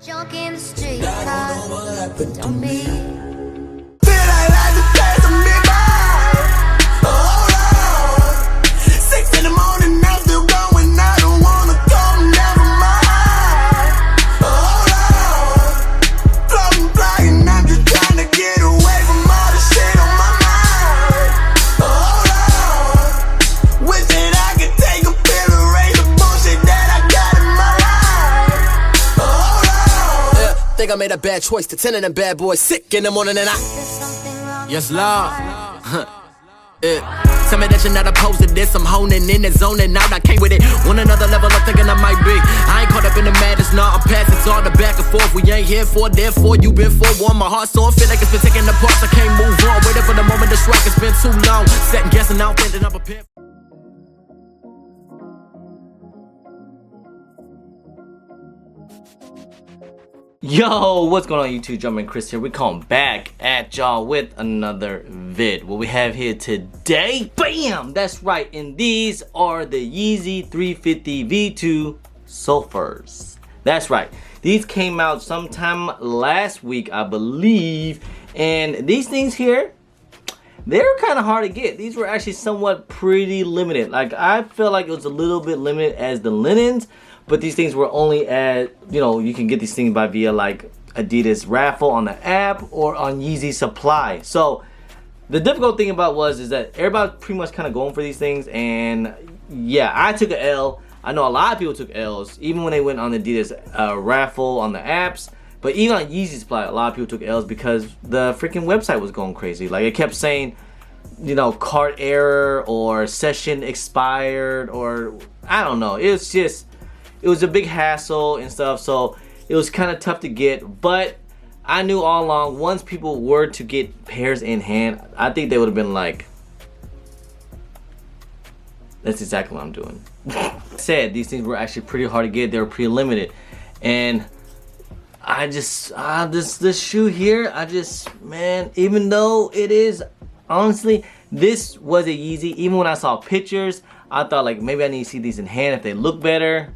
Junk in the street, don't be. I made a bad choice to 10 of them bad boys sick in the morning and yes, Lord. Tell me that you're not opposed to this. I'm honing in and zoning out. I came with it on another level. I'm thinking I might be. I ain't caught up in the madness. Nah, I'm passing all the back and forth. We ain't here for, therefore you been forewarned. My heart's so I feel like it's been taking the parts. I can't move on. Waiting for the moment to strike. It's been too long. Second guessing out, ending up a pimp. Yo, what's going on YouTube? Jumpin' Chris here. We come back at y'all with another vid. What we have here today, bam! That's right, and these are the Yeezy 350 V2 Sulfurs. That's right. These came out sometime last week, I believe. And these things here, they're kind of hard to get. These were actually somewhat pretty limited. Like, I feel like it was a little bit limited as the linens. But these things were only at, you can get these things by via like Adidas raffle on the app or on Yeezy supply. So the difficult thing about is that everybody's pretty much kind of going for these things. And yeah, I took an L. I know a lot of people took L's, even when they went on the Adidas raffle on the apps. But even on Yeezy supply, a lot of people took L's because the freaking website was going crazy. Like, it kept saying, cart error or session expired, or I don't know. It was a big hassle and stuff, so it was kind of tough to get. But I knew all along, once people were to get pairs in hand, I think they would have been like, that's exactly what I'm doing. Said these things were actually pretty hard to get. They were pretty limited, and I just this shoe here, man, even though it is, honestly, this was a Yeezy. Even when I saw pictures, I thought like maybe I need to see these in hand if they look better.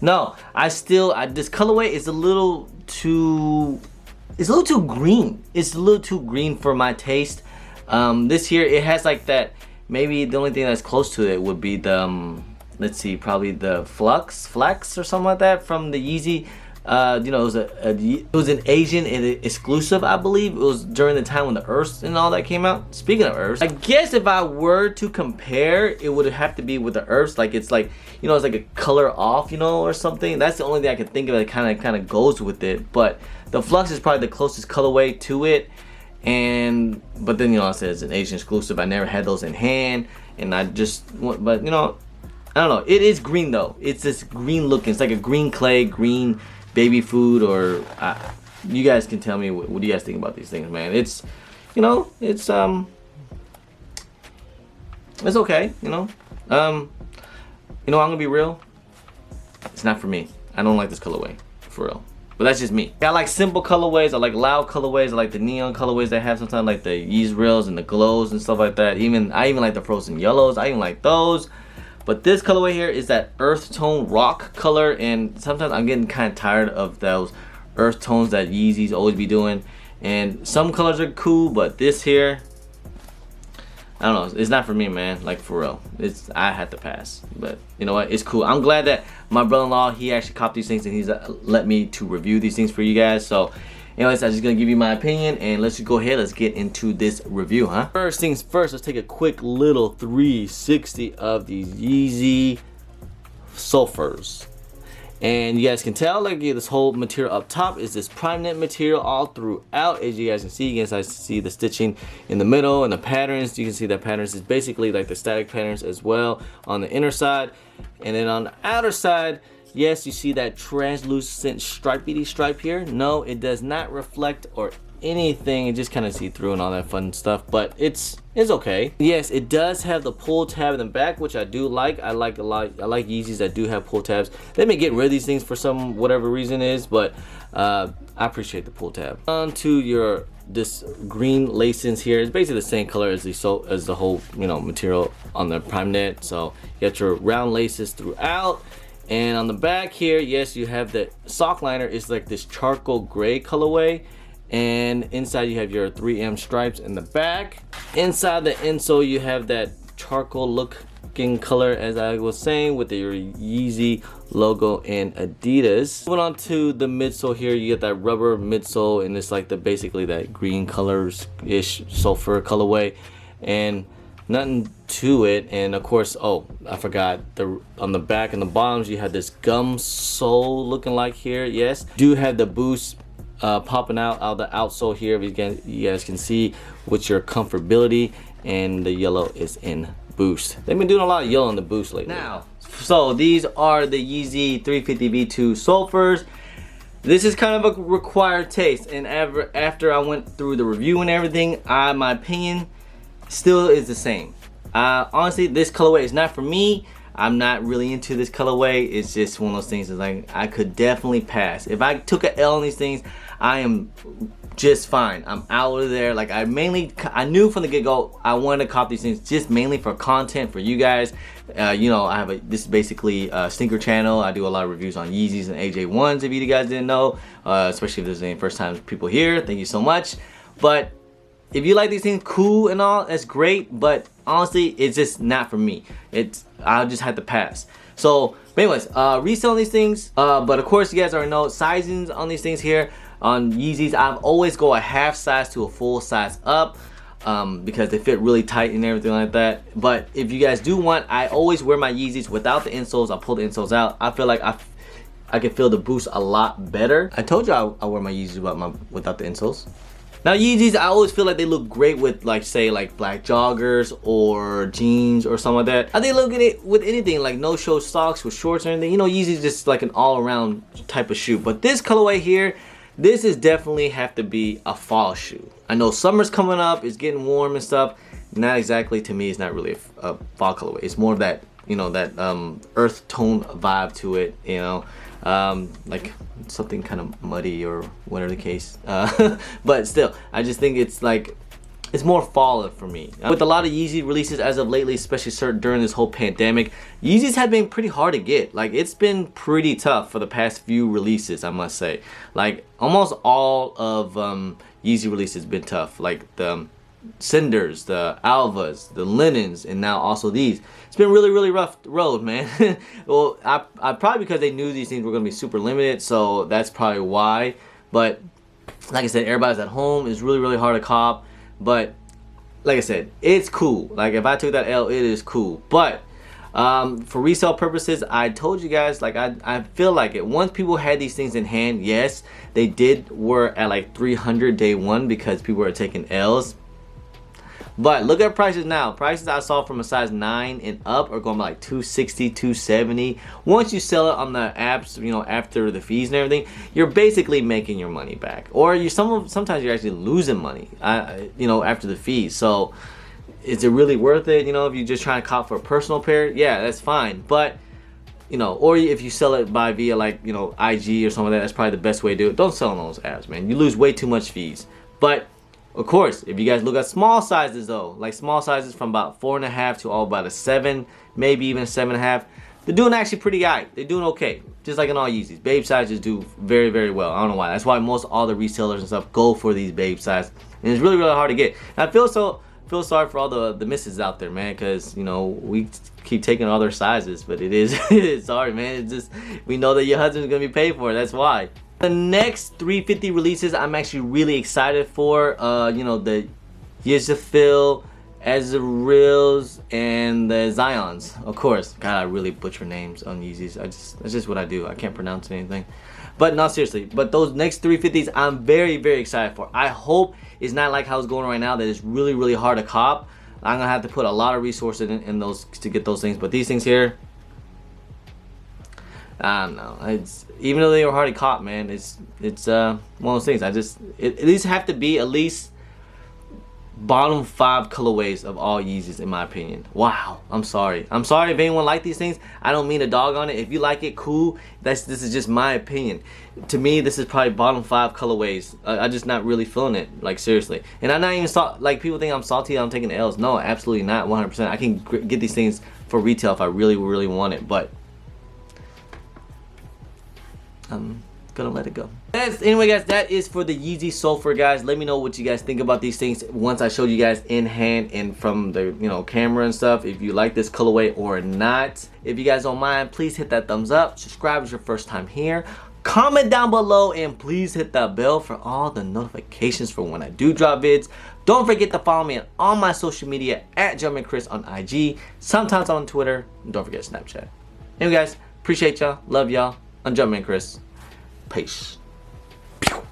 No, this colorway is a little too green. It's a little too green for my taste. This here, it has like that, maybe the only thing that's close to it would be the, let's see, probably the Flex or something like that from the Yeezy. It was an Asian exclusive, I believe. It was during the time when the Earths and all that came out. Speaking of Earths, I guess if I were to compare, it would have to be with the Earths. Like, it's like, it's like a color off, or something. That's the only thing I can think of that kind of goes with it. But the Flux is probably the closest colorway to it. But then, I said it's an Asian exclusive. I never had those in hand, and I don't know. It is green though. It's this green looking. It's like a green clay, green baby food, or you guys can tell me what do you guys think about these things, man. It's it's okay. I'm gonna be real, it's not for me. I don't like this colorway, for real, but that's just me. I like simple colorways. I like loud colorways. I like the neon colorways they have sometimes, like the Yeezy Reels and the glows and stuff like that. I even like the frozen yellows. I even like those. But this colorway here is that earth tone rock color, and sometimes I'm getting kind of tired of those earth tones that Yeezys always be doing. And some colors are cool, but this here, I don't know, it's not for me, man. Like, for real, I had to pass. But you know what, it's cool. I'm glad that my brother-in-law, he actually copped these things, and he's let me to review these things for you guys. So anyways, I'm just gonna give you my opinion, and let's just go ahead. Let's get into this review, huh? First things first, let's take a quick little 360 of these Yeezy Sulfurs. And you guys can tell, like, this whole material up top is this prime knit material all throughout. As you guys can see, see the stitching in the middle and the patterns. You can see that patterns is basically like the static patterns as well on the inner side. And then on the outer side, yes, you see that translucent stripey stripe here. No, it does not reflect or anything. It just kind of see through and all that fun stuff, but it's okay. Yes, it does have the pull tab in the back, which I do like. I like a lot. I like Yeezys that do have pull tabs. They may get rid of these things for some whatever reason is, but I appreciate the pull tab. On to this green lacings here. It's basically the same color as the whole material on the prime knit. So you got your round laces throughout. And on the back here, yes, you have the sock liner. It's like this charcoal gray colorway. And inside you have your 3M stripes in the back. Inside the insole, you have that charcoal looking color, as I was saying, with your Yeezy logo and Adidas. Moving on to the midsole here, you get that rubber midsole, and it's like basically that green colors-ish sulfur colorway. And nothing to it. And of course, oh, I forgot, on the back and the bottoms you have this gum sole looking like here. Yes, do have the boost popping out of the outsole here, if you guys can see, with your comfortability, and the yellow is in boost. They've been doing a lot of yellow in the boost lately. Now, so these are the Yeezy 350 V2 Sulfurs. This is kind of a required taste, and after I went through the review and everything, my opinion still is the same. Honestly, this colorway is not for me. I'm not really into this colorway. It's just one of those things that's like, I could definitely pass. If I took an L on these things, I am just fine. I'm out of there. Like, I knew from the get-go I wanted to cop these things just mainly for content for you guys. You know, this is basically a sneaker channel. I do a lot of reviews on Yeezys and AJ1s, if you guys didn't know, especially if there's any first time people here. Thank you so much. But if you like these things, cool and all, that's great, but honestly, it's just not for me. I'll just have to pass. So, but anyways, reselling these things, but of course, you guys already know sizings on these things here. On Yeezys, I always go a half size to a full size up, because they fit really tight and everything like that. But if you guys do want, I always wear my Yeezys without the insoles. I pull the insoles out. I feel like I can feel the boost a lot better. I told you I wear my Yeezys without the insoles. Now Yeezys, I always feel like they look great with, like, say, like black joggers or jeans or something like that. I think look at it with anything, like no-show socks with shorts or anything. You know, Yeezys just like an all-around type of shoe. But this colorway here, this is definitely have to be a fall shoe. I know summer's coming up, it's getting warm and stuff. Not exactly, to me, it's not really a fall colorway. It's more of that, you know, that earth tone vibe to it, you know. Like something kind of muddy or whatever the case, but still, I just think it's like, it's more fall for me. With a lot of Yeezy releases as of lately, especially during this whole pandemic, Yeezys have been pretty hard to get. Like, it's been pretty tough for the past few releases, I must say. Like, almost all of Yeezy releases been tough. Like the Cinders, the Alvas, the Linens, and now also these. It's been really rough road, man. Well, I probably, because they knew these things were gonna be super limited, so that's probably why. But like I said, everybody's at home. It's really hard to cop. But like I said, it's cool. Like, if I took that L, it is cool. But for resale purposes, I told you guys, like, I feel like it. Once people had these things in hand, yes, they were at like 300 day one because people were taking L's. But look at prices now. Prices I saw from a size 9 and up are going by like 260, 270. Once you sell it on the apps, you know, after the fees and everything, you're basically making your money back. Or sometimes you're actually losing money, you know, after the fees. So is it really worth it? You know, if you're just trying to cop for a personal pair, yeah, that's fine. But, you know, or if you sell it via, like, you know, IG or something like that, that's probably the best way to do it. Don't sell on those apps, man. You lose way too much fees. But of course, if you guys look at small sizes though, like small sizes from about 4.5 to all about a 7, maybe even a 7.5, they're doing actually pretty alright. They're doing okay, just like in all Yeezys. Babe sizes do very well. I don't know why. That's why most all the resellers and stuff go for these babe size, and it's really hard to get. And I feel sorry for all the misses out there, man, because, you know, we keep taking all their sizes, but it is sorry, man. It's just, we know that your husband's gonna be paid for it. That's why. The next 350 releases I'm actually really excited for. You know, the Yeezy, Azraels, and the Zions, of course. God, I really butcher names on Yeezys. That's just what I do. I can't pronounce anything. But no, seriously. But those next 350s, I'm very excited for. I hope it's not like how it's going right now, that it's really hard to cop. I'm gonna have to put a lot of resources in those to get those things. But these things here, I don't know. It's, even though they were hard to cop, man, it's one of those things. It at least have to be at least bottom 5 colorways of all Yeezys, in my opinion. Wow, I'm sorry if anyone liked these things. I don't mean to dog on it. If you like it, cool. This is just my opinion. To me, this is probably bottom 5 colorways. I'm just not really feeling it, like, seriously. And I'm not even like, people think I'm salty, I'm taking L's. No, absolutely not. 100%. I can get these things for retail if I really want it, but I'm gonna let it go. Anyway guys, that is for the Yeezy Sulfur, guys. Let me know what you guys think about these things once I showed you guys in hand and from the camera and stuff, if you like this colorway or not. If you guys don't mind, please hit that thumbs up, subscribe if it's your first time here, comment down below, and please hit that bell for all the notifications for when I do drop vids. Don't forget to follow me on all my social media at JumpinChris on IG, sometimes on Twitter, and don't forget Snapchat. Anyway guys, appreciate y'all, love y'all. I'm JumpinChris. Peace.